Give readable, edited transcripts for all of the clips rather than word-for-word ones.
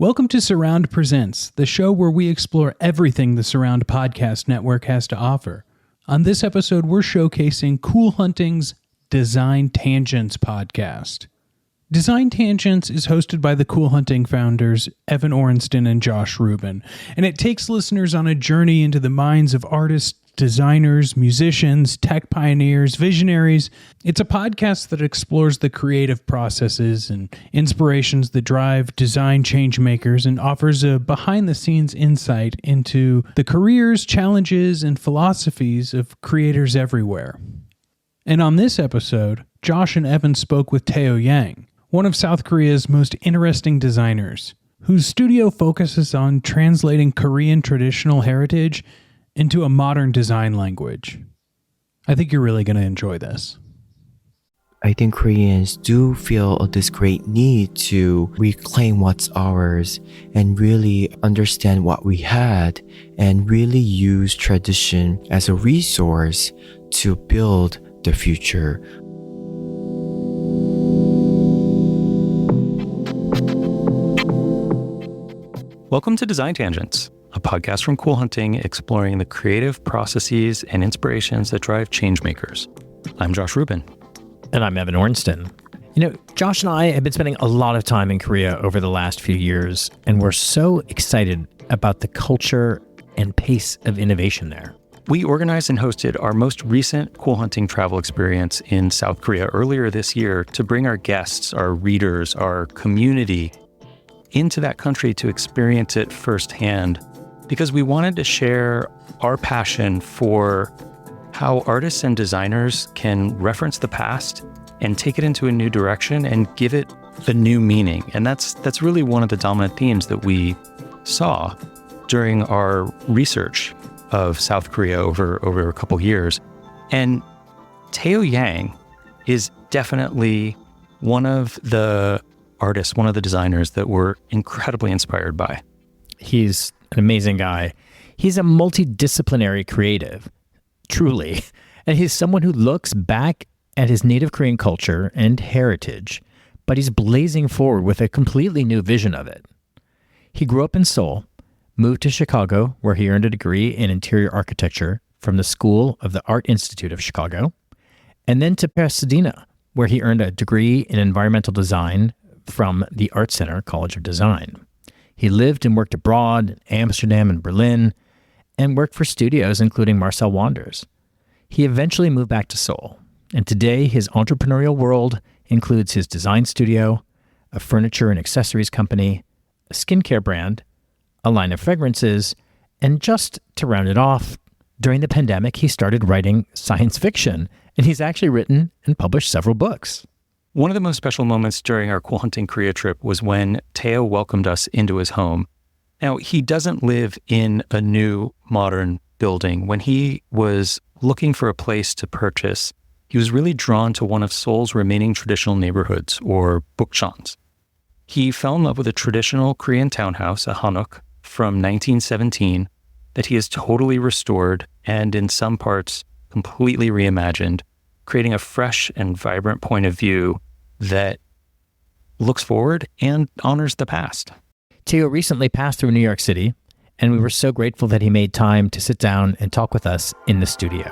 Welcome to Surround Presents, the show where we explore everything the Surround Podcast Network has to offer. On this episode, we're showcasing Cool Hunting's Design Tangents podcast. Design Tangents is hosted by the Cool Hunting founders, Evan Orenston and Josh Rubin, and it takes listeners on a journey into the minds of artists, designers, musicians, tech pioneers, visionaries. It's a podcast that explores the creative processes and inspirations that drive design change makers and offers a behind-the-scenes insight into the careers, challenges, and philosophies of creators everywhere. And on this episode, Josh and Evan spoke with Teo Yang, one of South Korea's most interesting designers, whose studio focuses on translating Korean traditional heritage into a modern design language. I think you're really going to enjoy this. I think Koreans do feel this great need to reclaim what's ours and really understand what we had and really use tradition as a resource to build the future. Welcome to Design Tangents, a podcast from Cool Hunting exploring the creative processes and inspirations that drive changemakers. I'm Josh Rubin. And I'm Evan Orenston. You know, Josh and I have been spending a lot of time in Korea over the last few years, and we're so excited about the culture and pace of innovation there. We organized and hosted our most recent Cool Hunting travel experience in South Korea earlier this year to bring our guests, our readers, our community into that country to experience it firsthand, because we wanted to share our passion for how artists and designers can reference the past and take it into a new direction and give it a new meaning. And that's really one of the dominant themes that we saw during our research of South Korea over a couple years. And Teo Yang is definitely one of the artists, one of the designers that we're incredibly inspired by. He's an amazing guy. He's a multidisciplinary creative, truly. And he's someone who looks back at his native Korean culture and heritage, but he's blazing forward with a completely new vision of it. He grew up in Seoul, moved to Chicago, where he earned a degree in interior architecture from the School of the Art Institute of Chicago, and then to Pasadena, where he earned a degree in environmental design from the Art Center College of Design. He lived and worked abroad in Amsterdam and Berlin, and worked for studios including Marcel Wanders. He eventually moved back to Seoul, and today his entrepreneurial world includes his design studio, a furniture and accessories company, a skincare brand, a line of fragrances, and just to round it off, during the pandemic, he started writing science fiction, and he's actually written and published several books. One of the most special moments during our Cool Hunting Korea trip was when Teo welcomed us into his home. Now, he doesn't live in a new modern building. When he was looking for a place to purchase, he was really drawn to one of Seoul's remaining traditional neighborhoods, or bukchons. He fell in love with a traditional Korean townhouse, a hanok, from 1917 that he has totally restored and in some parts completely reimagined, creating a fresh and vibrant point of view that looks forward and honors the past. Teo recently passed through New York City, and we were so grateful that he made time to sit down and talk with us in the studio.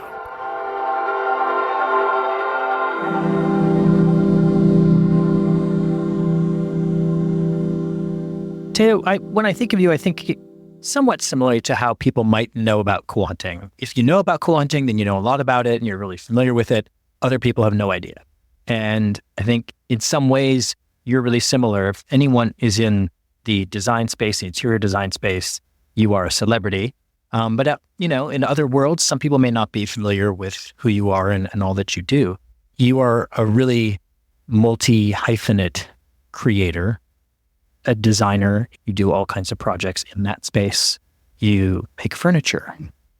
Teo, when I think of you, I think somewhat similar to how people might know about Cool Hunting. If you know about Cool Hunting, then you know a lot about it and you're really familiar with it. Other people have no idea. And I think in some ways, you're really similar. If anyone is in the design space, the interior design space, you are a celebrity. But in other worlds, some people may not be familiar with who you are and all that you do. You are a really multi-hyphenate creator, a designer. You do all kinds of projects in that space. You make furniture.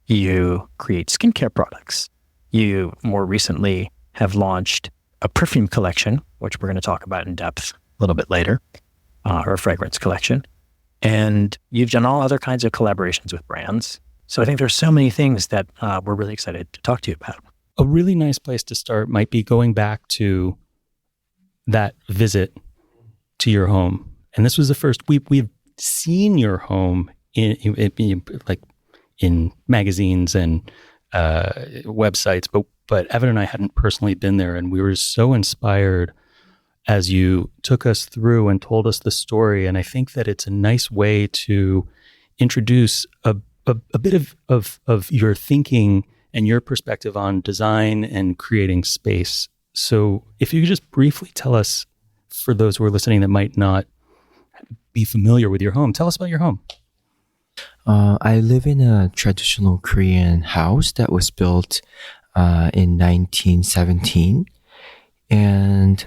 You create skincare products. You more recently have launched a perfume collection, which we're going to talk about in depth a little bit later, or a fragrance collection. And you've done all other kinds of collaborations with brands. So I think there's so many things that we're really excited to talk to you about. A really nice place to start might be going back to that visit to your home. And this was the first, we've seen your home like in magazines and websites, but Evan and I hadn't personally been there, and we were so inspired as you took us through and told us the story. And I think that it's a nice way to introduce a bit of your thinking and your perspective on design and creating space. So if you could just briefly tell us, for those who are listening that might not be familiar with your home, tell us about your home. I live in a traditional Korean house that was built in 1917. And,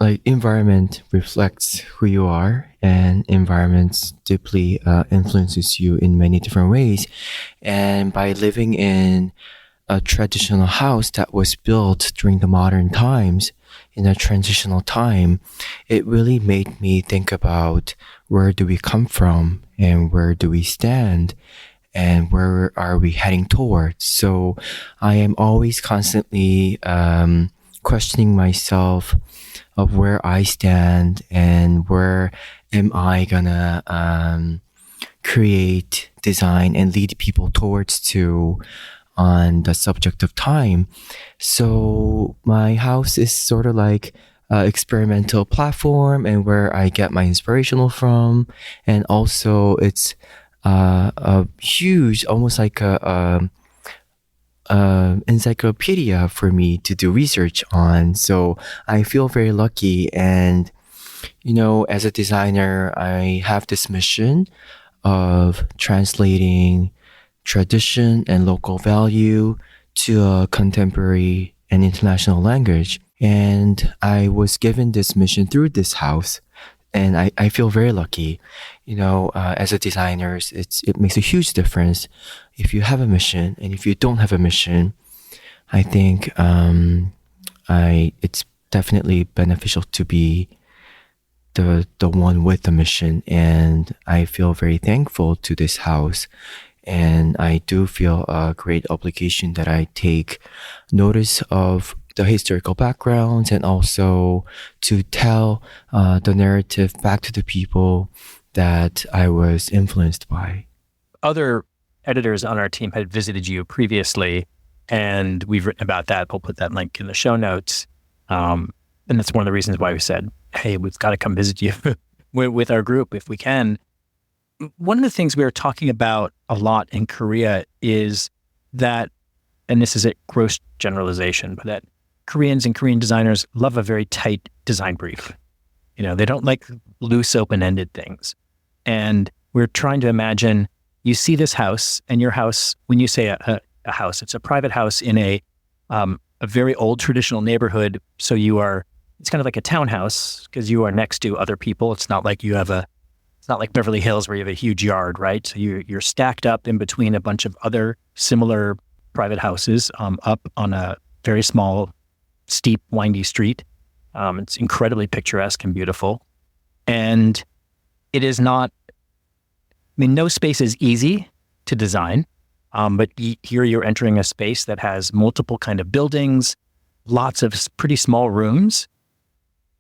like environment reflects who you are, and environments deeply influences you in many different ways. And by living in a traditional house that was built during the modern times, in a transitional time, it really made me think about where do we come from and where do we stand and where are we heading towards. So I am always constantly questioning myself of where I stand and where am I gonna create, design, and lead people towards to on the subject of time. So my house is sort of like an experimental platform and where I get my inspirational from. And also it's a huge, almost like a encyclopedia for me to do research on. So I feel very lucky. And, as a designer, I have this mission of translating tradition and local value to a contemporary and international language. And I was given this mission through this house. And I feel very lucky. As a designer, it makes a huge difference if you have a mission. And if you don't have a mission, I think it's definitely beneficial to be the one with the mission. And I feel very thankful to this house. And I do feel a great obligation that I take notice of the historical backgrounds and also to tell the narrative back to the people that I was influenced by. Other editors on our team had visited you previously, and we've written about that. We'll put that link in the show notes. And that's one of the reasons why we said, hey, we've got to come visit you with our group if we can. One of the things we were talking about a lot in Korea is that, and this is a gross generalization, but that Koreans and Korean designers love a very tight design brief. They don't like loose, open-ended things. And we're trying to imagine, you see this house, and your house, when you say a house, it's a private house in a very old traditional neighborhood. So it's kind of like a townhouse because you are next to other people. It's not like it's not like Beverly Hills where you have a huge yard, right? So you're stacked up in between a bunch of other similar private houses up on a very small, steep, windy street. It's incredibly picturesque and beautiful. And it is not, no space is easy to design, but here you're entering a space that has multiple kind of buildings, lots of pretty small rooms.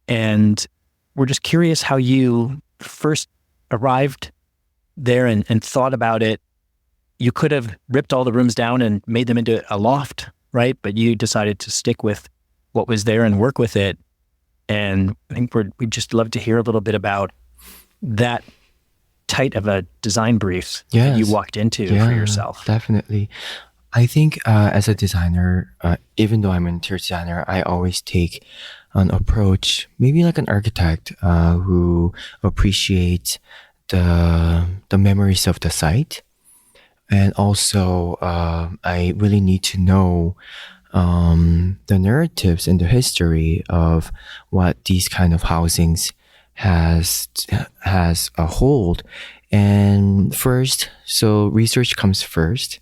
And we're just curious how you first arrived there and thought about it. You could have ripped all the rooms down and made them into a loft, right? But you decided to stick with what was there and work with it. And I think we'd just love to hear a little bit about that tight of a design brief that you walked into for yourself. Definitely. I think as a designer, even though I'm an interior designer, I always take an approach, maybe like an architect who appreciates the memories of the site. And also, I really need to know the narratives and the history of what these kind of housings has a hold. And first, so research comes first.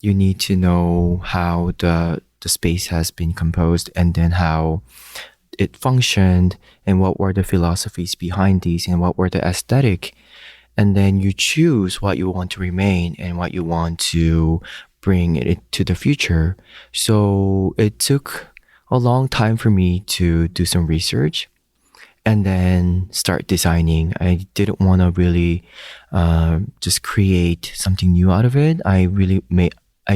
You need to know how the space has been composed and then how it functioned and what were the philosophies behind these and what were the aesthetic. And then you choose what you want to remain and what you want to bring it to the future. So it took a long time for me to do some research. and then start designing. I didn't want to really just create something new out of it. I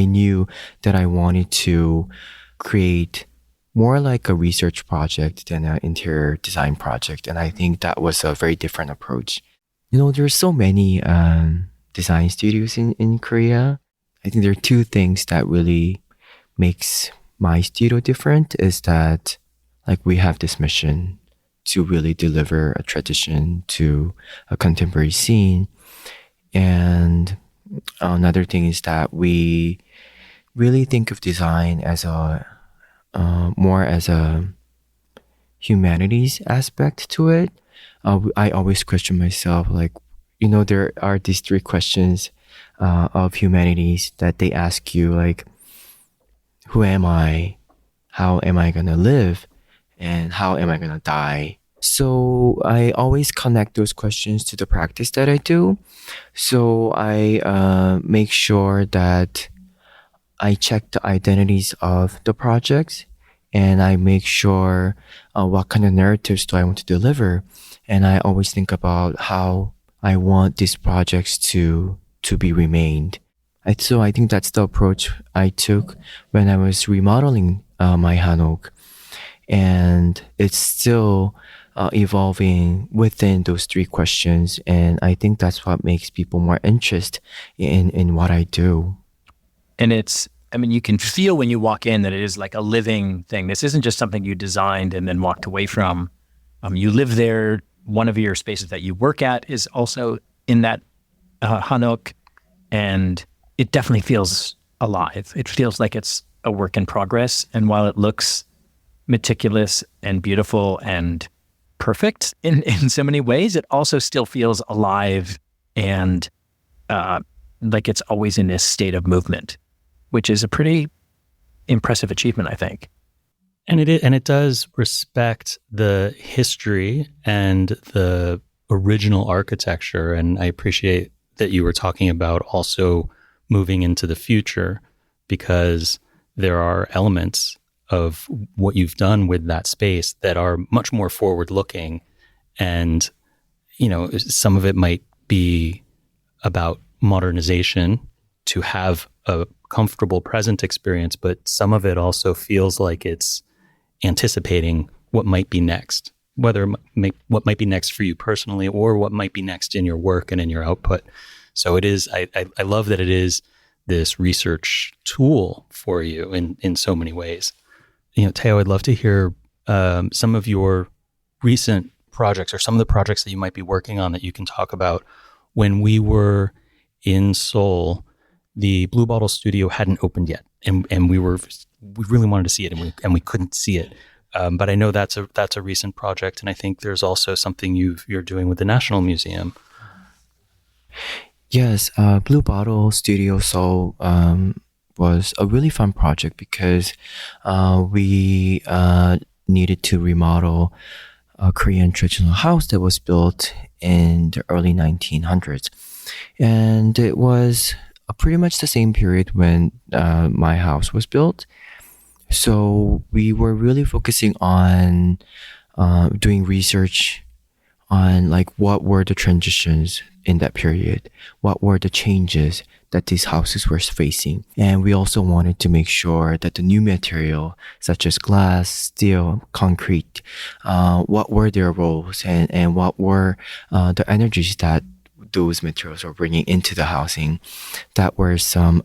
knew that I wanted to create more like a research project than an interior design project. And I think that was a very different approach. There's so many design studios in Korea. I think there are two things that really makes my studio different is that like we have this mission to really deliver a tradition to a contemporary scene. And another thing is that we really think of design as more as a humanities aspect to it. I always question myself, like, there are these three questions of humanities that they ask you, like, who am I? How am I gonna live? And how am I gonna die? So I always connect those questions to the practice that I do. So I make sure that I check the identities of the projects, and I make sure what kind of narratives do I want to deliver. And I always think about how I want these projects to be remained. So I think that's the approach I took when I was remodeling my hanok. And it's still evolving within those three questions. And I think that's what makes people more interested in what I do. And you can feel when you walk in that it is like a living thing. This isn't just something you designed and then walked away from. You live there. One of your spaces that you work at is also in that hanok, and it definitely feels alive. It feels like it's a work in progress. And while it looks meticulous and beautiful and perfect in so many ways, it also still feels alive and like it's always in this state of movement, which is a pretty impressive achievement, I think. And it does respect the history and the original architecture. And I appreciate that you were talking about also moving into the future, because there are elements of what you've done with that space that are much more forward looking. And, some of it might be about modernization to have a comfortable present experience, but some of it also feels like it's anticipating what might be next, what might be next for you personally, or what might be next in your work and in your output. So it is, I love that it is this research tool for you in so many ways. Teo, I'd love to hear some of your recent projects or some of the projects that you might be working on that you can talk about. When we were in Seoul, the Blue Bottle Studio hadn't opened yet, and we really wanted to see it, and we couldn't see it. But I know that's a recent project, and I think there's also something you're doing with the National Museum. Yes, Blue Bottle Studio Seoul was a really fun project because we needed to remodel a Korean traditional house that was built in the early 1900s. And it was pretty much the same period when my house was built. So we were really focusing on doing research on like what were the transitions in that period, what were the changes that these houses were facing. And we also wanted to make sure that the new material, such as glass, steel, concrete, what were their roles and what were the energies that those materials were bringing into the housing. That were some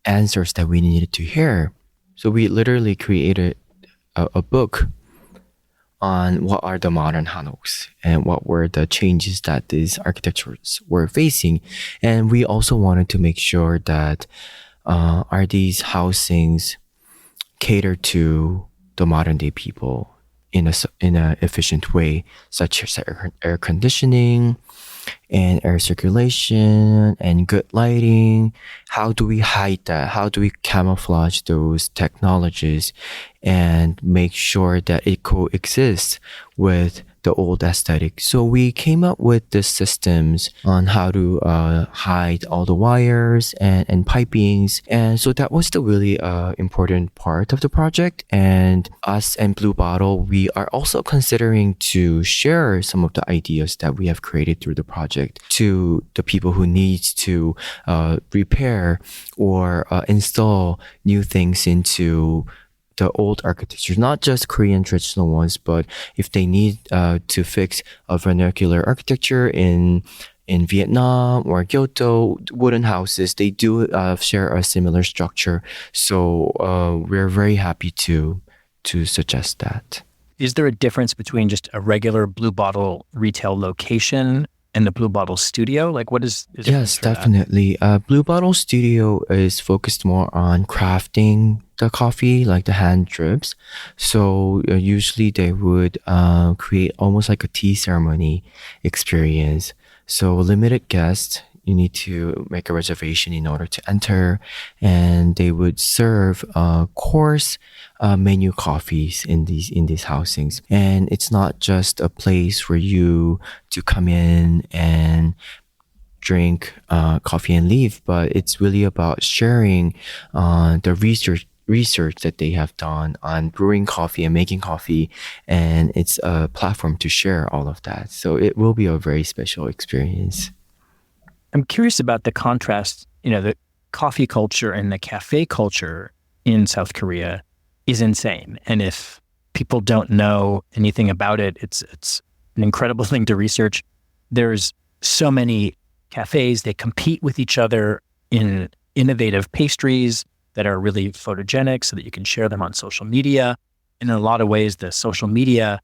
answers that we needed to hear. So we literally created a book on what are the modern hanoks and what were the changes that these architectures were facing. And we also wanted to make sure that are these housings cater to the modern day people in a efficient way, such as air conditioning and air circulation and good lighting. How do we hide that? How do we camouflage those technologies and make sure that it coexists with the old aesthetic. So we came up with the systems on how to hide all the wires and pipings. And so that was the really important part of the project. And us and Blue Bottle, we are also considering to share some of the ideas that we have created through the project to the people who need to repair or install new things into the old architecture, not just Korean traditional ones, but if they need to fix a vernacular architecture in Vietnam or Kyoto, wooden houses, they do share a similar structure. So we're very happy to suggest that. Is there a difference between just a regular Blue Bottle retail location and the Blue Bottle studio? Like, what is Yes, definitely. Blue Bottle Studio is focused more on crafting the coffee, like the hand drips. So usually they would create almost like a tea ceremony experience. So limited guests, you need to make a reservation in order to enter, and they would serve course menu coffees in these housings. And it's not just a place for you to come in and drink coffee and leave, but it's really about sharing the research that they have done on brewing coffee and making coffee, and it's a platform to share all of that. So it will be a very special experience. I'm curious about the contrast. The coffee culture and the cafe culture in South Korea is insane. And if people don't know anything about it, it's an incredible thing to research. There's so many cafes, they compete with each other in innovative pastries that are really photogenic so that you can share them on social media. And in a lot of ways, the social media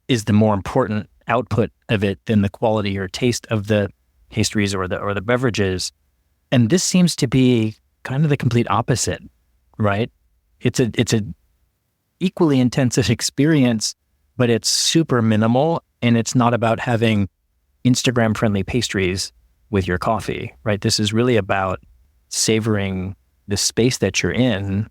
is the more important output of it than the quality or taste of the pastries or the beverages. And this seems to be kind of the complete opposite, right? It's a equally intensive experience, but it's super minimal, and it's not about having Instagram friendly pastries with your coffee, right? This is really about savoring the space that you're in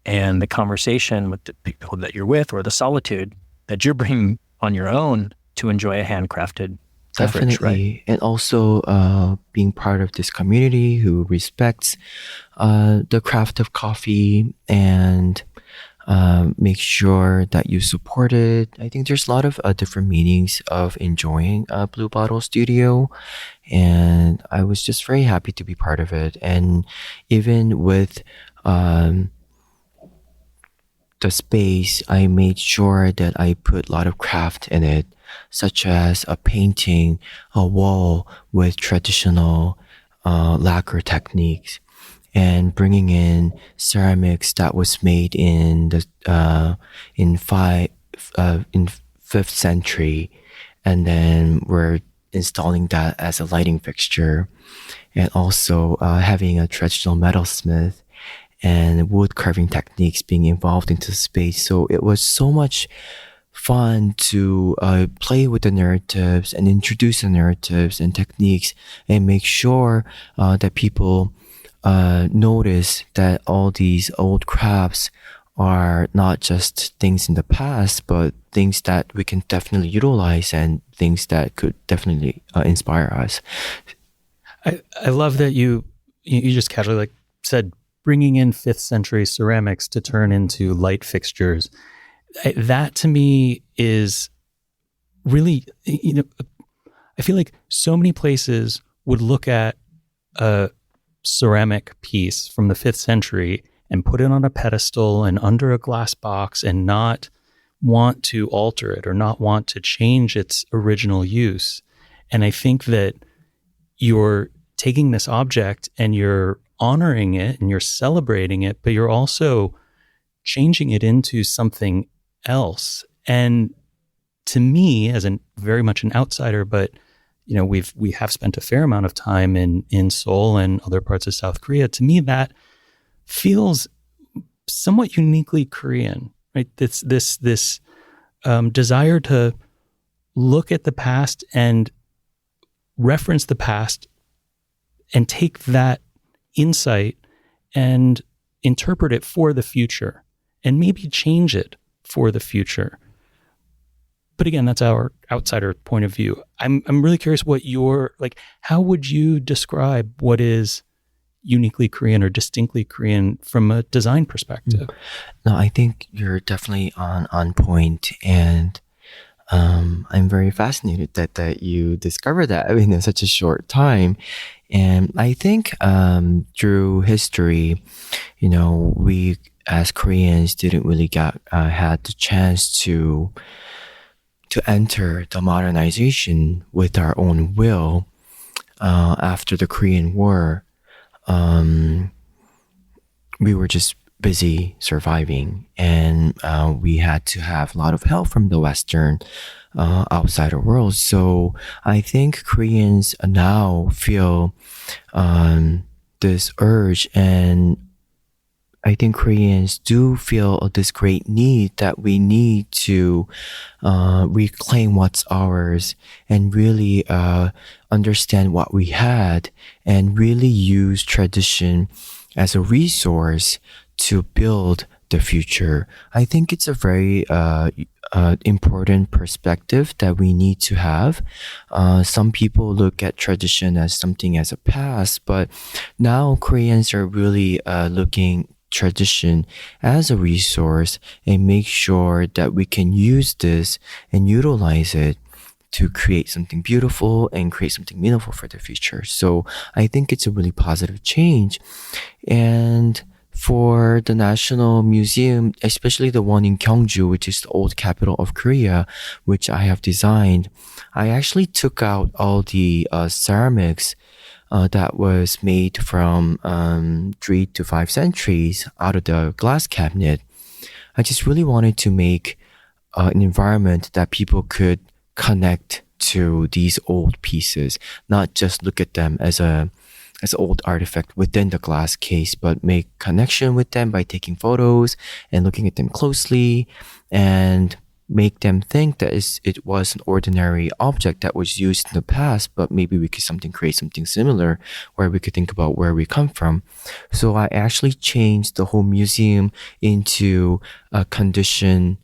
and the conversation with the people that you're with, or the solitude that you're bringing on your own to enjoy a handcrafted beverage, Definitely. right? And also being part of this community who respects the craft of coffee and make sure that you support it. I think there's a lot of different meanings of enjoying Blue Bottle Studio, and I was just very happy to be part of it. And even with the space, I made sure that I put a lot of craft in it, such as a painting a wall with traditional lacquer techniques, and bringing in ceramics that was made in the in 5th century, and then we're installing that as a lighting fixture, and also having a traditional metalsmith and wood carving techniques being involved into the space. So it was so much fun to play with the narratives and introduce the narratives and techniques and make sure that people notice that all these old crafts are not just things in the past, but things that we can definitely utilize and things that could definitely inspire us. I love that you just casually said bringing in 5th century ceramics to turn into light fixtures. That to me is really, I feel like so many places would look at a ceramic piece from the 5th century and put it on a pedestal and under a glass box and not want to alter it or not want to change its original use. And I think that you're taking this object and you're honoring it and you're celebrating it, but you're also changing it into something else. And to me, as very much an outsider, but we have spent a fair amount of time in Seoul and other parts of South Korea. To me, that feels somewhat uniquely Korean, right? This desire to look at the past and reference the past and take that insight and interpret it for the future and maybe change it for the future. but again, that's our outsider point of view. I'm really curious what your, like, how would you describe what is uniquely Korean or distinctly Korean from a design perspective? No, I think you're definitely on point, and I'm very fascinated that you discovered that in such a short time. And I think through history, we as Koreans didn't really get had the chance to enter the modernization with our own will after the Korean War. We were just busy surviving, and we had to have a lot of help from the Western outsider world. So I think Koreans now feel this urge, and I think Koreans do feel this great need that we need to reclaim what's ours and really understand what we had and really use tradition as a resource to build the future. I think it's a very important perspective that we need to have. Some people look at tradition as something as a past, but now Koreans are really looking tradition as a resource and make sure that we can use this and utilize it to create something beautiful and create something meaningful for the future. So I think it's a really positive change. And for the National Museum, especially the one in Gyeongju, which is the old capital of Korea, which I have designed, I actually took out all the ceramics that was made from 3 to 5 centuries out of the glass cabinet. I just really wanted to make an environment that people could connect to these old pieces, not just look at them as an old artifact within the glass case, but make connection with them by taking photos and looking at them closely and make them think that it was an ordinary object that was used in the past, but maybe we could create something similar where we could think about where we come from. So I actually changed the whole museum into a condition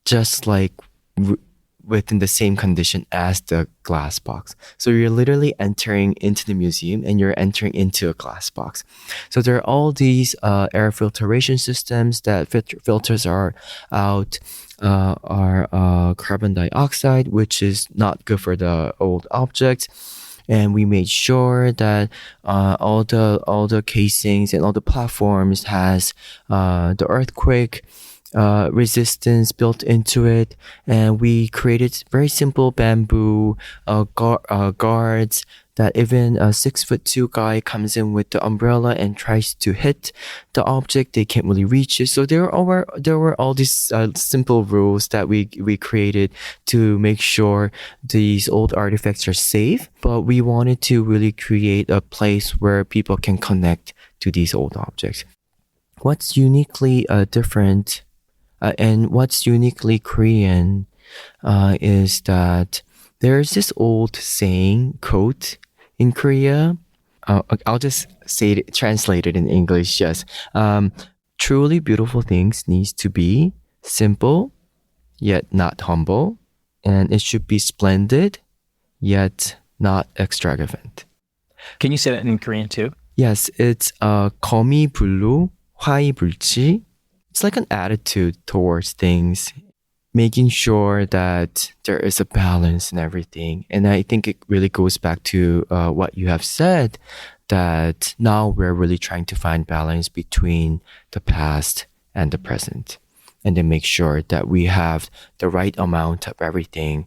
just like within the same condition as the glass box. So you're literally entering into the museum and you're entering into a glass box. So there are all these air filtration systems that filters are out our carbon dioxide, which is not good for the old objects. And we made sure that all the casings and all the platforms has the earthquake resistance built into it, and we created very simple bamboo guards that even a 6'2" guy comes in with the umbrella and tries to hit the object, they can't really reach it. So there were all these simple rules that we created to make sure these old artifacts are safe, but we wanted to really create a place where people can connect to these old objects. What's uniquely different and what's uniquely Korean is that there's this old saying, quote, in Korea. I'll just say it, translate it in English. Yes, truly beautiful things needs to be simple, yet not humble, and it should be splendid, yet not extravagant. Can you say that in Korean too? Yes, it's 거미 불루 화이 불치. It's like an attitude towards things, making sure that there is a balance in everything. And I think it really goes back to what you have said, that now we're really trying to find balance between the past and the present, and then make sure that we have the right amount of everything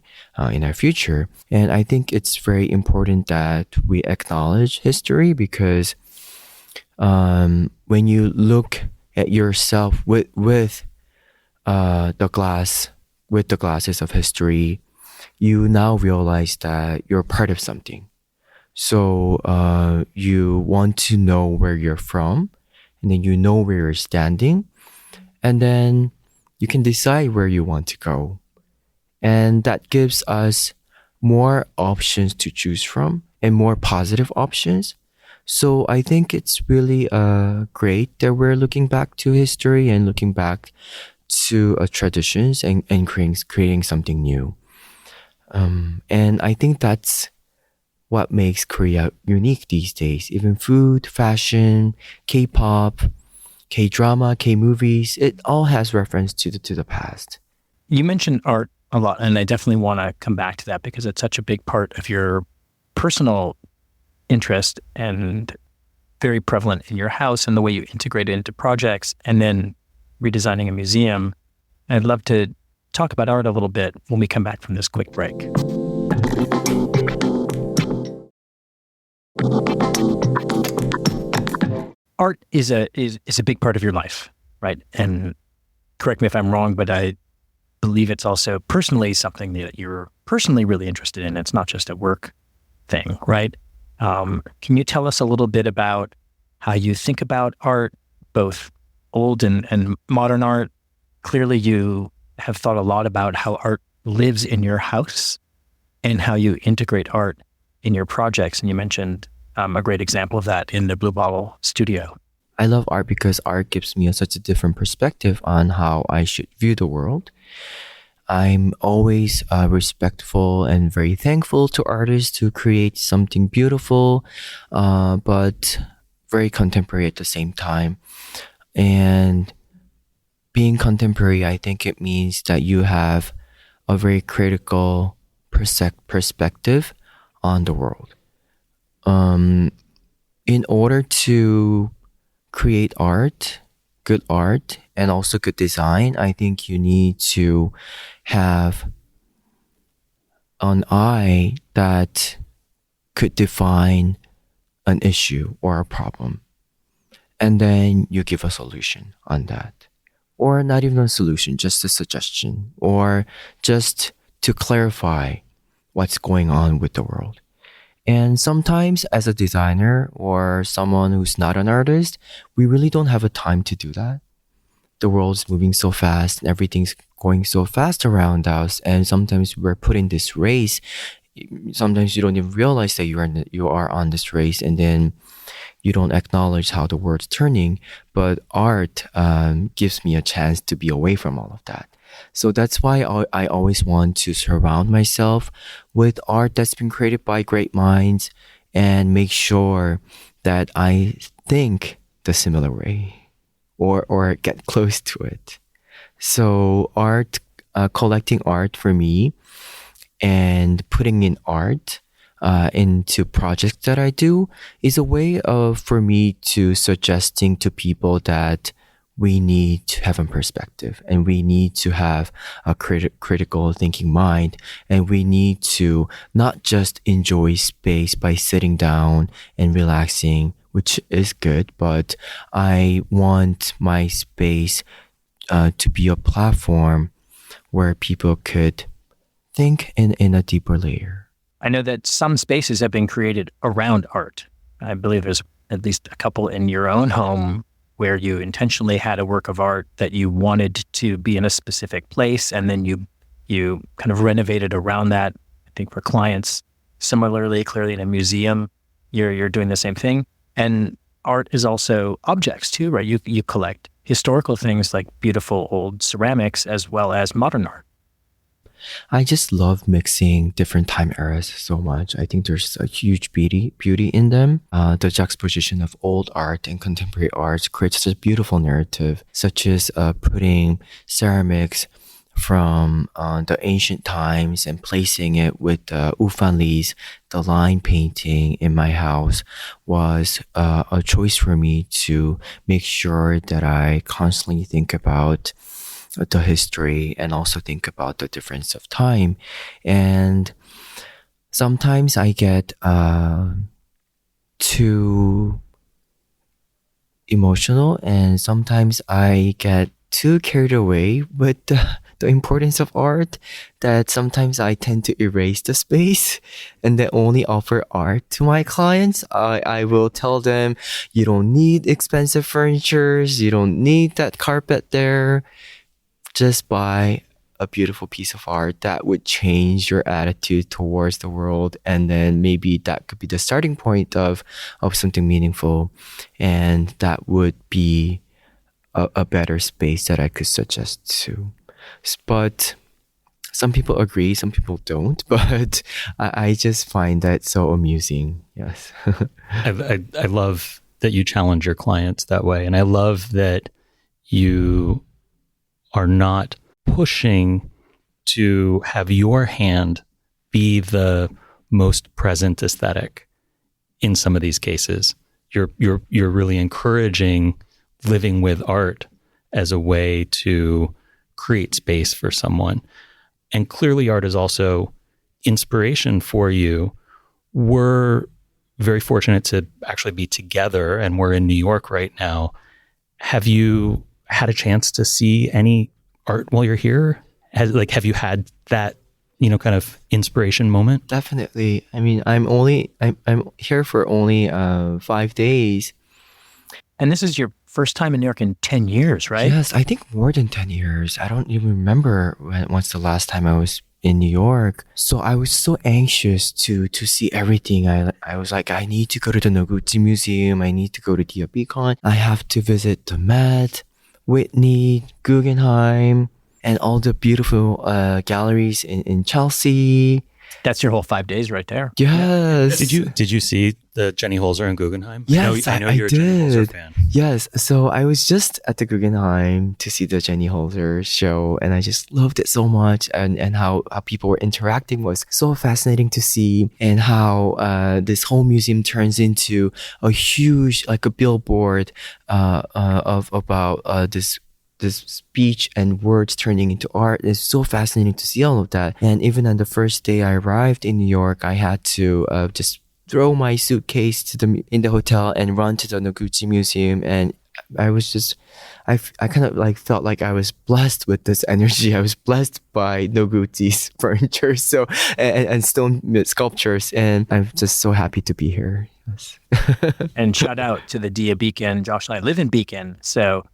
in our future. And I think it's very important that we acknowledge history, because when you look at yourself with the glasses of history, you now realize that you're part of something. So you want to know where you're from, and then you know where you're standing, and then you can decide where you want to go. And that gives us more options to choose from and more positive options. So I think it's really great that we're looking back to history and looking back to traditions and creating something new. And I think that's what makes Korea unique these days. Even food, fashion, K-pop, K-drama, K-movies, it all has reference to the past. You mentioned art a lot, and I definitely want to come back to that because it's such a big part of your personal interest and very prevalent in your house and the way you integrate it into projects and then redesigning a museum. I'd love to talk about art a little bit when we come back from this quick break. Art is a big part of your life, right? And correct me if I'm wrong, but I believe it's also personally something that you're personally really interested in. It's not just a work thing, right? Can you tell us a little bit about how you think about art, both old and modern art? Clearly, you have thought a lot about how art lives in your house and how you integrate art in your projects. And you mentioned a great example of that in the Blue Bottle studio. I love art because art gives me such a different perspective on how I should view the world. I'm always respectful and very thankful to artists who create something beautiful, but very contemporary at the same time. And being contemporary, I think it means that you have a very critical perspective on the world. In order to create art, good art, and also good design, I think you need to have an eye that could define an issue or a problem. And then you give a solution on that. Or not even a solution, just a suggestion. Or just to clarify what's going on with the world. And sometimes as a designer or someone who's not an artist, we really don't have a time to do that. The world's moving so fast and everything's going so fast around us. And sometimes we're put in this race. Sometimes you don't even realize that you are on this race, and then you don't acknowledge how the world's turning. But art gives me a chance to be away from all of that. So that's why I always want to surround myself with art that's been created by great minds and make sure that I think the similar way or get close to it. So art, collecting art for me and putting in art into projects that I do is a way for me to suggesting to people that we need to have a perspective and we need to have a critical thinking mind, and we need to not just enjoy space by sitting down and relaxing, which is good, but I want my space to be a platform where people could think in a deeper layer. I know that some spaces have been created around art. I believe there's at least a couple in your own home where you intentionally had a work of art that you wanted to be in a specific place, and then you kind of renovated around that, I think, for clients. Similarly, clearly in a museum, you're doing the same thing. And art is also objects too, right? You collect historical things like beautiful old ceramics as well as modern art. I just love mixing different time eras so much. I think there's a huge beauty in them. The juxtaposition of old art and contemporary art creates such a beautiful narrative, such as putting ceramics from the ancient times and placing it with ufanlis. The line painting in my house was a choice for me to make sure that I constantly think about the history and also think about the difference of time. And sometimes I get too emotional, and sometimes I get too carried away with the importance of art, that sometimes I tend to erase the space and then only offer art to my clients. I will tell them, you don't need expensive furnitures, you don't need that carpet there. Just buy a beautiful piece of art that would change your attitude towards the world, and then maybe that could be the starting point of something meaningful, and that would be a better space that I could suggest to. But some people agree, some people don't. But I just find that so amusing. Yes. I love that you challenge your clients that way. And I love that you are not pushing to have your hand be the most present aesthetic in some of these cases. You're really encouraging living with art as a way to create space for someone. And clearly art is also inspiration for you. We're very fortunate to actually be together, and we're in New York right now. Have you had a chance to see any art while you're here? Have you had that, kind of inspiration moment? Definitely. I mean, I'm here for only 5 days. And this is your first time in New York in 10 years, right? Yes, I think more than 10 years. I don't even remember when's the last time I was in New York. So I was so anxious to see everything. I was like, I need to go to the Noguchi Museum. I need to go to the Beacon. I have to visit the Met, Whitney, Guggenheim, and all the beautiful galleries in Chelsea. That's your whole 5 days right there. Yes. Did you see the Jenny Holzer in Guggenheim? Yes, I know you're a Jenny Holzer fan. Yes, so I was just at the Guggenheim to see the Jenny Holzer show, and I just loved it so much, and how people were interacting was so fascinating to see, and how this whole museum turns into a huge, like a billboard of about this speech and words turning into art. It's so fascinating to see all of that. And even on the first day I arrived in New York, I had to just throw my suitcase in the hotel and run to the Noguchi Museum. And I was just, I kind of like felt like I was blessed with this energy. I was blessed by Noguchi's furniture, and stone sculptures, and I'm just so happy to be here. Yes. And shout out to the Dia Beacon. Josh and I live in Beacon, so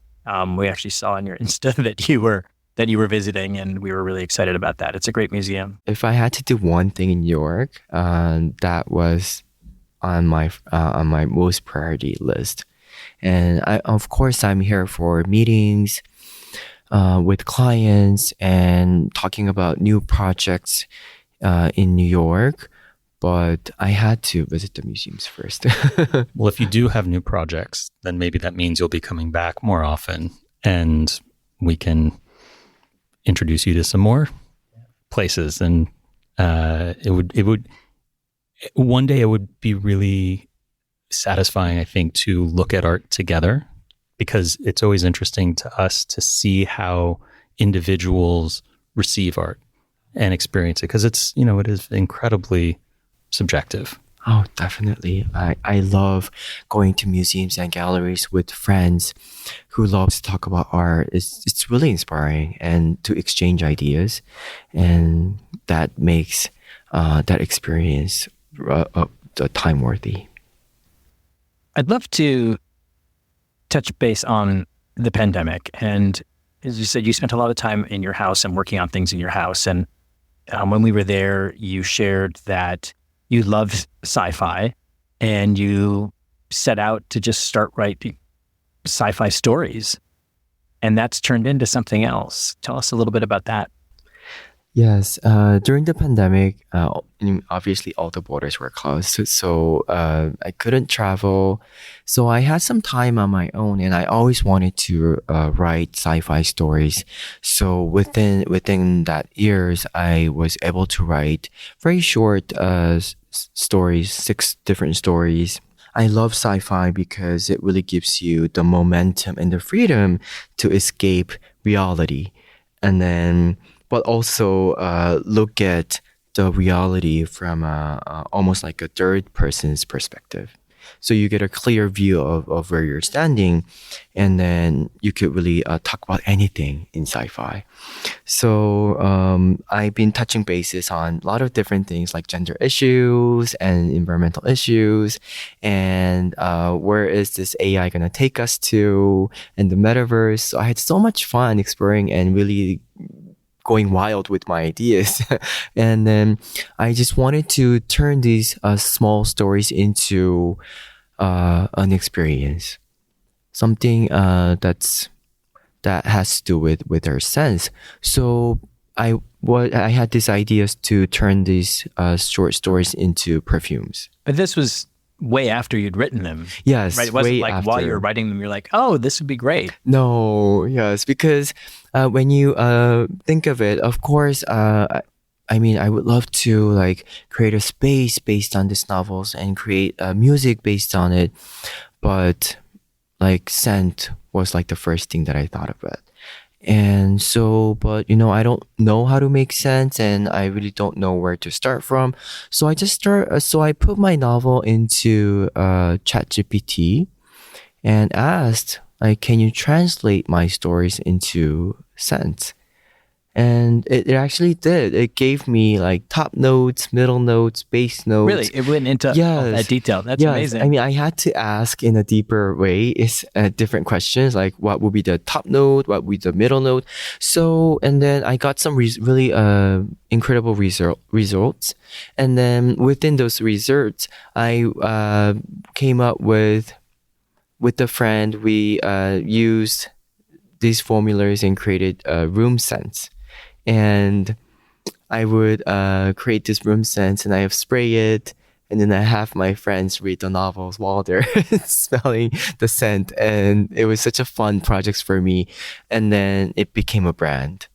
we actually saw on your Insta that you were visiting, and we were really excited about that. It's a great museum. If I had to do one thing in New York, that was on my most priority list. And of course, I'm here for meetings with clients and talking about new projects in New York. But I had to visit the museums first. Well, if you do have new projects, then maybe that means you'll be coming back more often, and we can introduce you to some more places. And it would one day it would be really satisfying, I think, to look at art together, because it's always interesting to us to see how individuals receive art and experience it, because it's, it is incredibly subjective. Oh, definitely. I love going to museums and galleries with friends who love to talk about art. It's really inspiring, and to exchange ideas, and that makes that experience time worthy. I'd love to touch base on the pandemic. And as you said, you spent a lot of time in your house and working on things in your house. And when we were there, you shared that you loved sci-fi, and you set out to just start writing sci-fi stories. And that's turned into something else. Tell us a little bit about that. Yes, during the pandemic, obviously all the borders were closed, so I couldn't travel. So I had some time on my own, and I always wanted to write sci-fi stories. So within that years, I was able to write very short stories, 6 different stories. I love sci-fi because it really gives you the momentum and the freedom to escape reality, and then but also look at the reality from almost like a third person's perspective. So you get a clear view of where you're standing, and then you could really talk about anything in sci-fi. So I've been touching bases on a lot of different things like gender issues and environmental issues, and where is this AI going to take us to, and the metaverse. So I had so much fun exploring and really going wild with my ideas. And then I just wanted to turn these small stories into an experience, something that's that has to do with our sense. So I had these ideas to turn these short stories into perfumes. But this was way after you'd written them. Yes, Right? It wasn't way like after. while you were writing them, you're like, oh, this would be great. No, yes, because when you think of it, of course, I mean, I would love to like create a space based on these novels and create music based on it, but like scent was like the first thing that I thought about. And so, but I don't know how to make sense, and I really don't know where to start from. So I put my novel into ChatGPT and asked, like, can you translate my stories into scent? And it actually did. It gave me like top notes, middle notes, base notes. Really? It went into all Yes. that detail. That's Yes. amazing. I mean, I had to ask in a deeper way different questions, like what would be the top note, what would be the middle note. So, and then I got some really incredible results. And then within those results, I came up with a friend, we used these formulas and created room scents. And I would create this room scent, and I have spray it, and then I have my friends read the novels while they're smelling the scent. And it was such a fun project for me. And then it became a brand.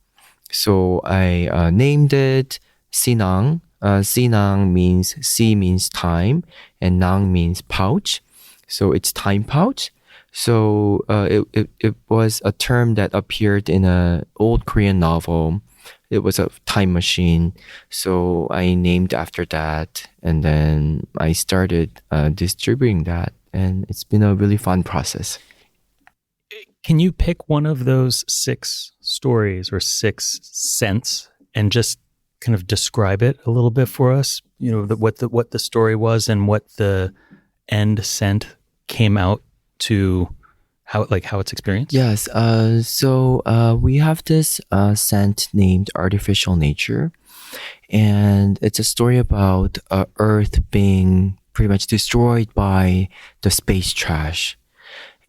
So I named it Sinang. Sinang means Si means time, and Nang means pouch. So it's time pouch. So it was a term that appeared in an old Korean novel. It was a time machine. So I named after that, and then I started distributing that, and it's been a really fun process. Can you pick one of those 6 stories or 6 scents and just kind of describe it a little bit for us? What the story was and what the end scent came out to, how it's experienced? Yes. So we have this scent named Artificial Nature, and it's a story about Earth being pretty much destroyed by the space trash,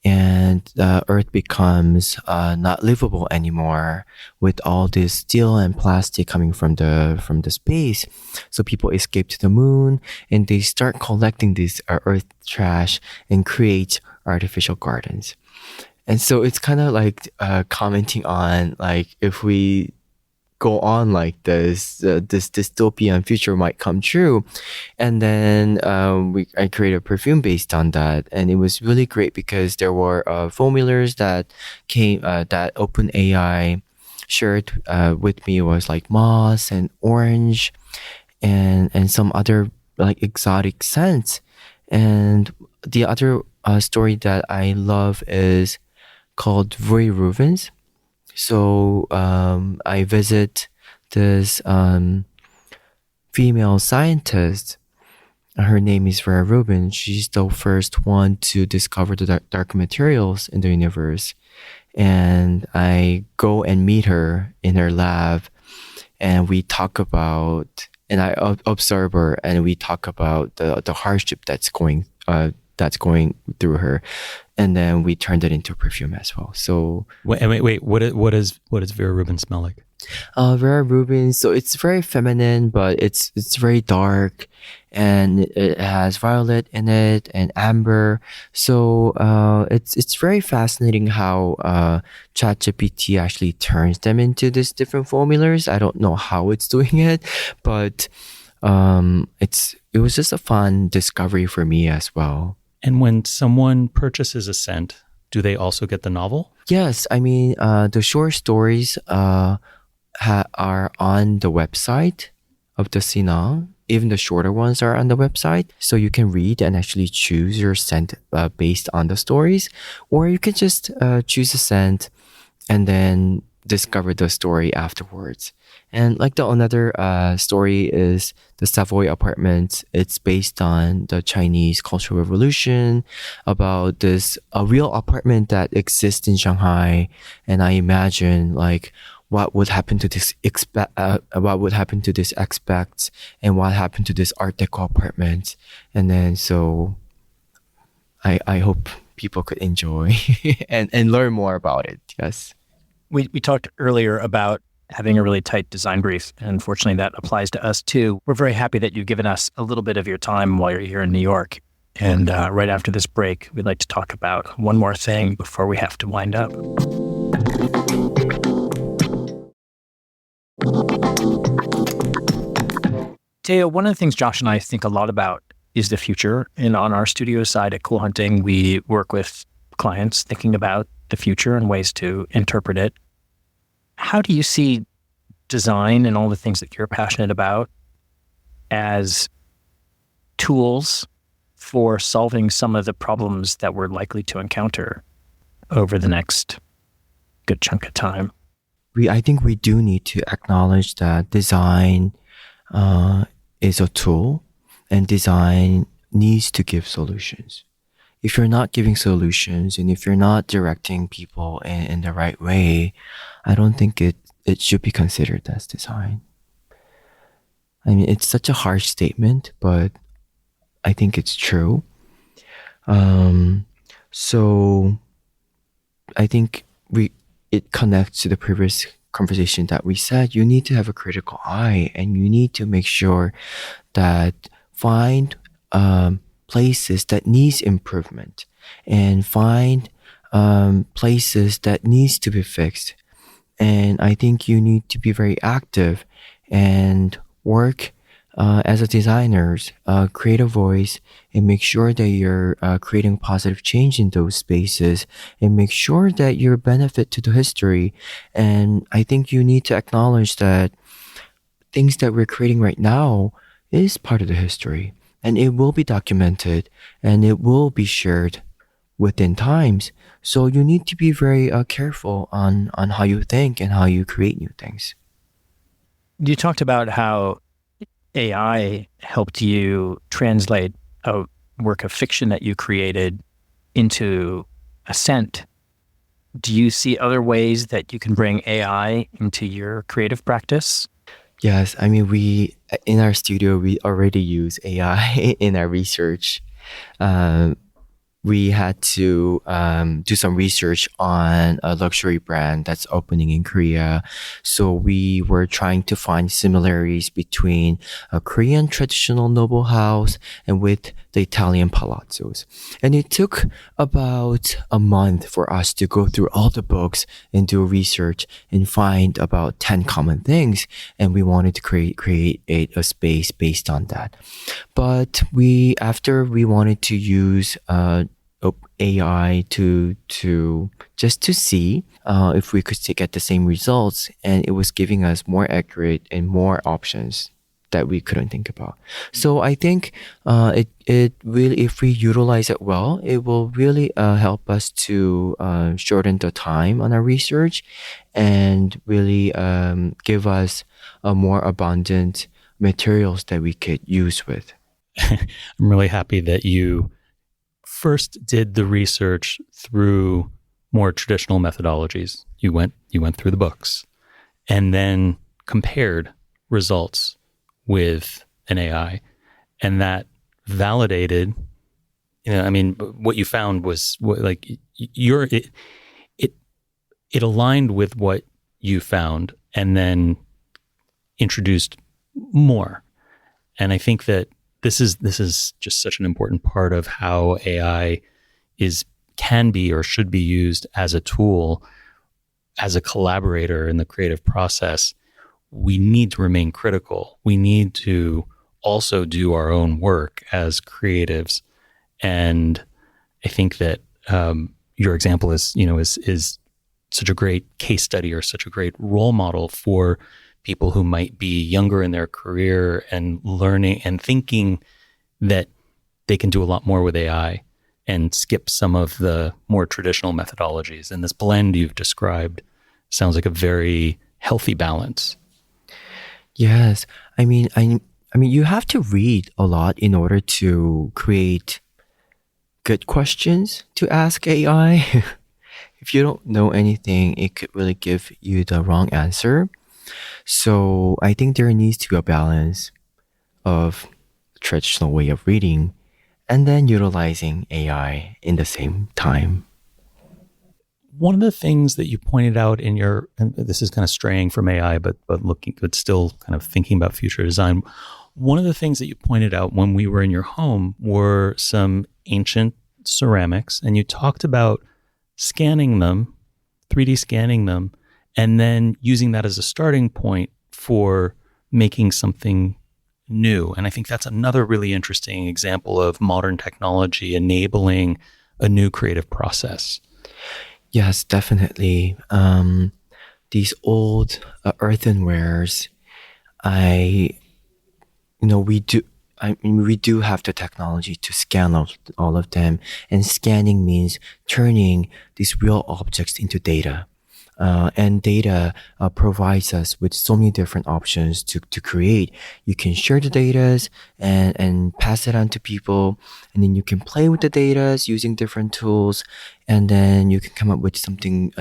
and Earth becomes not livable anymore with all this steel and plastic coming from the space. So people escape to the moon, and they start collecting this Earth trash and create artificial gardens. And so it's kind of like commenting on, like, if we go on like this, this dystopian future might come true. And then I created a perfume based on that, and it was really great because there were formulas that came that OpenAI shared with me. It was like moss and orange, and some other like exotic scents. And the other story that I love is called Roy Rubens. So I visit this female scientist. Her name is Vera Rubin. She's the first one to discover the dark materials in the universe. And I go and meet her in her lab, and we talk about, and I observe her, and we talk about the hardship that's going through her, and then we turned it into perfume as well. So wait, what does Vera Rubin smell like? Vera Rubin, so it's very feminine, but it's very dark, and it has violet in it and amber. So it's very fascinating how ChatGPT actually turns them into these different formulas. I don't know how it's doing it, but it was just a fun discovery for me as well. And when someone purchases a scent, do they also get the novel? Yes, I mean the short stories are on the website of the Sinang. Even the shorter ones are on the website, so you can read and actually choose your scent based on the stories, or you can just choose a scent and then discover the story afterwards. And like another story is the Savoy Apartments. It's based on the Chinese Cultural Revolution, about a real apartment that exists in Shanghai. And I imagine like what would happen to this expat, and what happened to this Art Deco apartment. And then so I hope people could enjoy and learn more about it. Yes. We talked earlier about having a really tight design brief, and unfortunately that applies to us too. We're very happy that you've given us a little bit of your time while you're here in New York. And right after this break, we'd like to talk about one more thing before we have to wind up. Teo, one of the things Josh and I think a lot about is the future. And on our studio side at Cool Hunting, we work with clients thinking about the future and ways to interpret it. How do you see design and all the things that you're passionate about as tools for solving some of the problems that we're likely to encounter over the next good chunk of time? I think we do need to acknowledge that design is a tool, and design needs to give solutions. If you're not giving solutions, and if you're not directing people in the right way, I don't think it should be considered as design. I mean, it's such a harsh statement, but I think it's true. So I think it connects to the previous conversation that we said. You need to have a critical eye, and you need to make sure that find places that needs improvement, and find places that needs to be fixed. And I think you need to be very active and work as a designer, create a voice, and make sure that you're creating positive change in those spaces, and make sure that you benefit to the history. And I think you need to acknowledge that things that we're creating right now is part of the history, and it will be documented, and it will be shared within times. So you need to be very careful on how you think and how you create new things. You talked about how AI helped you translate a work of fiction that you created into a scent. Do you see other ways that you can bring AI into your creative practice? Yes, I mean, in our studio, we already use AI in our research. We had to do some research on a luxury brand that's opening in Korea. So we were trying to find similarities between a Korean traditional noble house and with the Italian palazzos. And it took about a month for us to go through all the books and do research and find about 10 common things. And we wanted to create a space based on that. But after we wanted to use AI to just to see if we could get the same results, and it was giving us more accurate and more options that we couldn't think about. So I think it really, if we utilize it well, it will really help us to shorten the time on our research, and really give us a more abundant materials that we could use with. I'm really happy that you first did the research through more traditional methodologies. You went through the books and then compared results with an AI, and that validated, I mean, what you found was it aligned with what you found, and then introduced more. And I think that this is just such an important part of how AI can be or should be used as a tool, as a collaborator in the creative process. We need to remain critical. We need to also do our own work as creatives. And I think that your example is such a great case study, or such a great role model for people who might be younger in their career and learning and thinking that they can do a lot more with AI and skip some of the more traditional methodologies. And this blend you've described sounds like a very healthy balance. Yes, I mean, you have to read a lot in order to create good questions to ask AI. If you don't know anything, it could really give you the wrong answer. So I think there needs to be a balance of traditional way of reading and then utilizing AI in the same time. One of the things that you pointed out in your, and this is kind of straying from AI, but still kind of thinking about future design. One of the things that you pointed out when we were in your home were some ancient ceramics, and you talked about scanning them, 3D scanning them, and then using that as a starting point for making something new. And I think that's another really interesting example of modern technology enabling a new creative process. Yes, definitely. These old earthenwares, we do have the technology to scan all of them, and scanning means turning these real objects into data. And data provides us with so many different options to create. You can share the data and pass it on to people, and then you can play with the data using different tools, and then you can come up with something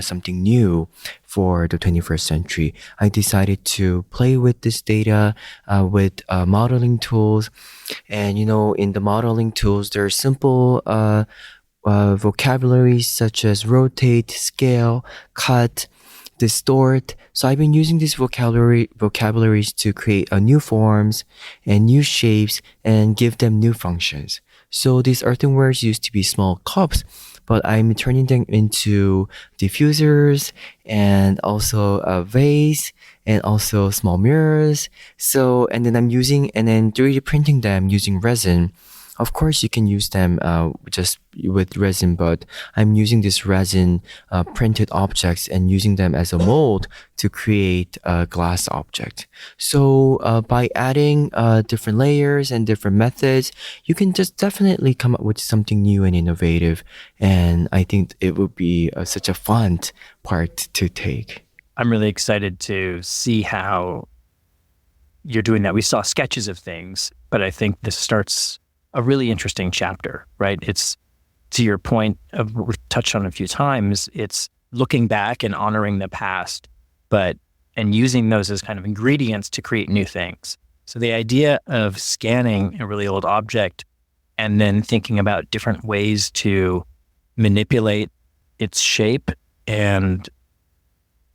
new for the 21st century. I decided to play with this data with modeling tools, and in the modeling tools, there are simple vocabularies such as rotate, scale, cut, distort. So I've been using these vocabularies to create new forms and new shapes and give them new functions. So these earthenwares used to be small cups, but I'm turning them into diffusers and also a vase and also small mirrors. So, and then 3D printing them using resin. Of course, you can use them just with resin, but I'm using this resin printed objects and using them as a mold to create a glass object. So by adding different layers and different methods, you can just definitely come up with something new and innovative. And I think it would be such a fun part to take. I'm really excited to see how you're doing that. We saw sketches of things, but I think this starts a really interesting chapter, right? It's, to your point of what we've touched on a few times, it's looking back and honoring the past, and using those as kind of ingredients to create new things. So the idea of scanning a really old object and then thinking about different ways to manipulate its shape and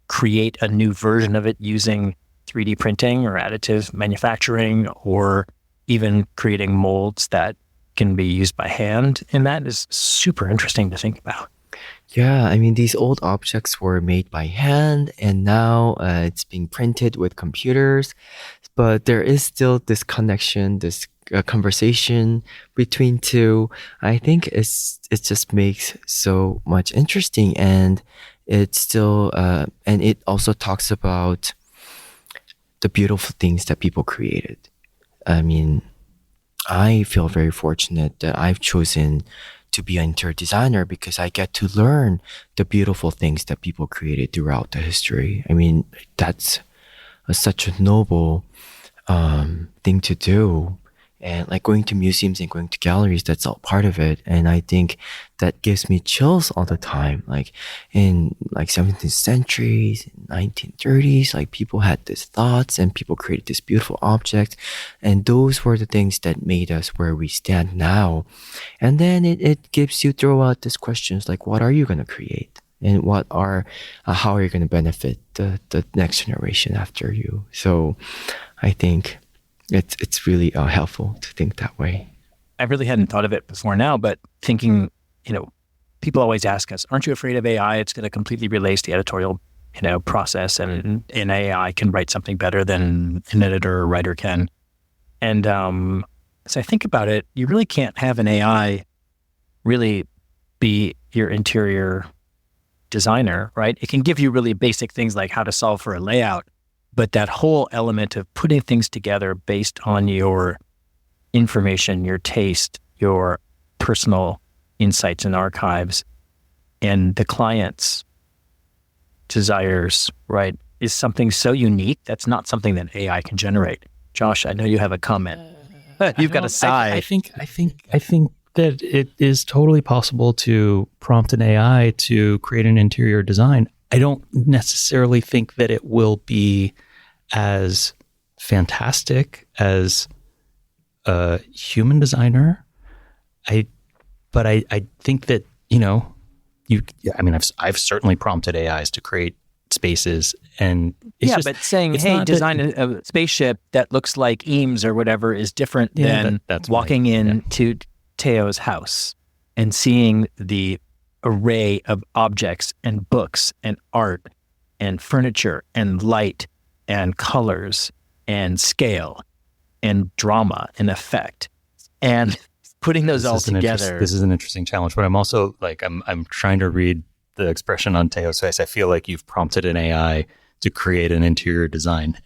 create a new version of it using 3D printing or additive manufacturing, or even creating molds that can be used by hand, and that is super interesting to think about. Yeah, I mean, these old objects were made by hand, and now it's being printed with computers. But there is still this connection, this conversation between two. I think it just makes so much interesting, and it's still and it also talks about the beautiful things that people created. I mean, I feel very fortunate that I've chosen to be an interior designer because I get to learn the beautiful things that people created throughout the history. I mean, that's such a noble thing to do. And like going to museums and going to galleries, that's all part of it. And I think that gives me chills all the time. Like in 17th centuries, 1930s, like people had these thoughts and people created this beautiful object. And those were the things that made us where we stand now. And then it gives you throw out these questions like, what are you going to create? And how are you going to benefit the next generation after you? So I think it's really helpful to think that way. I really hadn't thought of it before now, but thinking, people always ask us, aren't you afraid of AI? It's going to completely replace the editorial, process, and an AI can write something better than an editor or writer can. And as I think about it, you really can't have an AI really be your interior designer, right? It can give you really basic things like how to solve for a layout, but that whole element of putting things together based on your information, your taste, your personal insights and archives, and the client's desires, right, is something so unique. That's not something that AI can generate. Josh, I know you have a comment. You've got a sigh. I think that it is totally possible to prompt an AI to create an interior design. I don't necessarily think that it will be as fantastic as a human designer. But I think that, I've certainly prompted AIs to create spaces, and it's but saying, hey, design a spaceship that looks like Eames or whatever is different than that's walking into Teo's house and seeing the array of objects and books and art and furniture and light and colors and scale and drama and effect, and putting those all together. This is an interesting challenge, but I'm also like, I'm trying to read the expression on Teo's face. I feel like you've prompted an AI to create an interior design.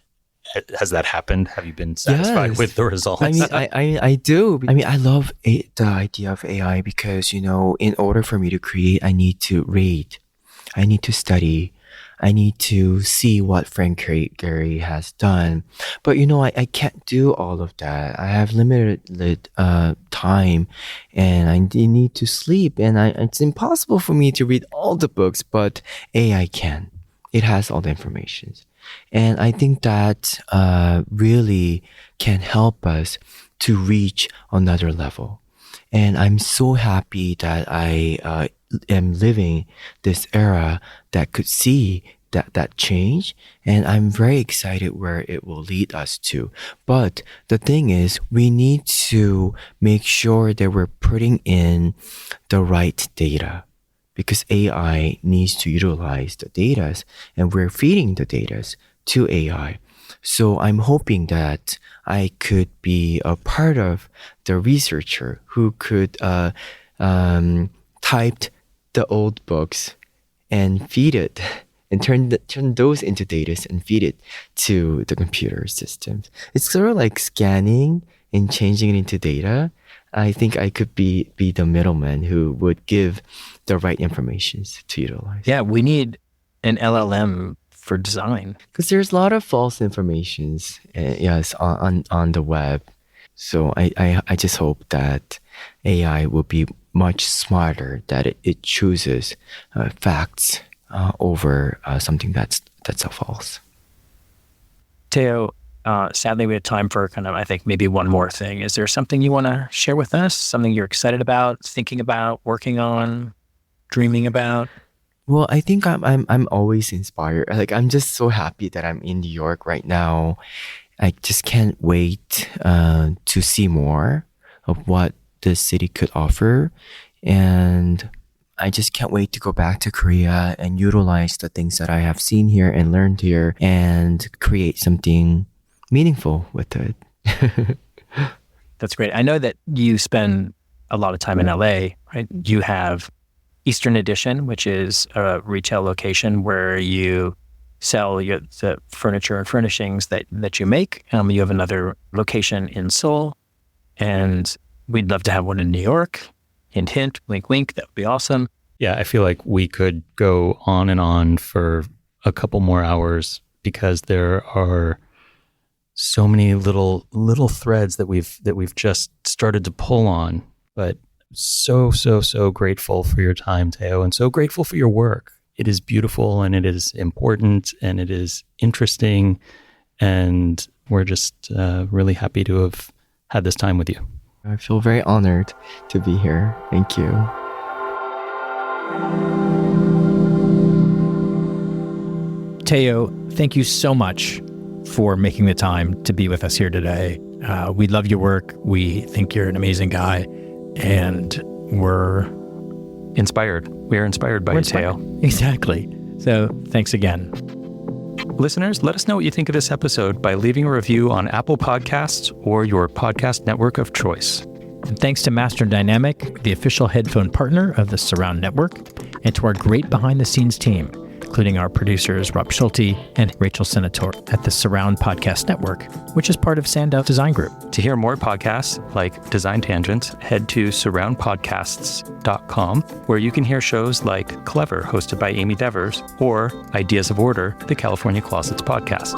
Has that happened? Have you been satisfied with the results? I mean, I do. I mean, I love the idea of AI because, you know, in order for me to create, I need to read, I need to study, I need to see what Frank Gehry has done. But, you know, I can't do all of that. I have limited time, and I need to sleep, and it's impossible for me to read all the books, but AI can. It has all the information. And I think that really can help us to reach another level. And I'm so happy that I am living this era that could see that change. And I'm very excited where it will lead us to. But the thing is, we need to make sure that we're putting in the right data, because AI needs to utilize the data, and we're feeding the data to AI. So I'm hoping that I could be a part of the researcher who could type the old books and feed it, and turn those into data and feed it to the computer systems. It's sort of like scanning and changing it into data. I think I could be the middleman who would give the right information to utilize. Yeah, we need an LLM for design. Because there's a lot of false informations, on the web. So I just hope that AI will be much smarter, that it chooses facts over something that's false. Teo, sadly, we have time for kind of, I think, maybe one more thing. Is there something you want to share with us? Something you're excited about, thinking about, working on, dreaming about? Well, I think I'm always inspired. Like, I'm just so happy that I'm in New York right now. I just can't wait to see more of what the city could offer. And I just can't wait to go back to Korea and utilize the things that I have seen here and learned here and create something meaningful with it. That's great. I know that you spend a lot of time in LA, right? You have Eastern Edition, which is a retail location where you sell the furniture and furnishings that you make. You have another location in Seoul, and we'd love to have one in New York. Hint, hint, wink, wink. That would be awesome. Yeah, I feel like we could go on and on for a couple more hours, because there are so many little threads that we've just started to pull on. But so grateful for your time, Teo, and so grateful for your work. It is beautiful, and it is important, and it is interesting, and we're just really happy to have had this time with you. I feel very honored to be here. Thank you. Teo, thank you so much for making the time to be with us here today. We love your work. We think you're an amazing guy, and we're inspired. We are inspired by you, Teo. Exactly. So thanks again. Listeners, let us know what you think of this episode by leaving a review on Apple Podcasts or your podcast network of choice. And thanks to Master Dynamic, the official headphone partner of the Surround Network, and to our great behind-the-scenes team, including our producers Rob Schulte and Rachel Senator at the Surround Podcast Network, which is part of Sandow Design Group. To hear more podcasts like Design Tangents, head to surroundpodcasts.com, where you can hear shows like Clever, hosted by Amy Devers, or Ideas of Order, the California Closets podcast.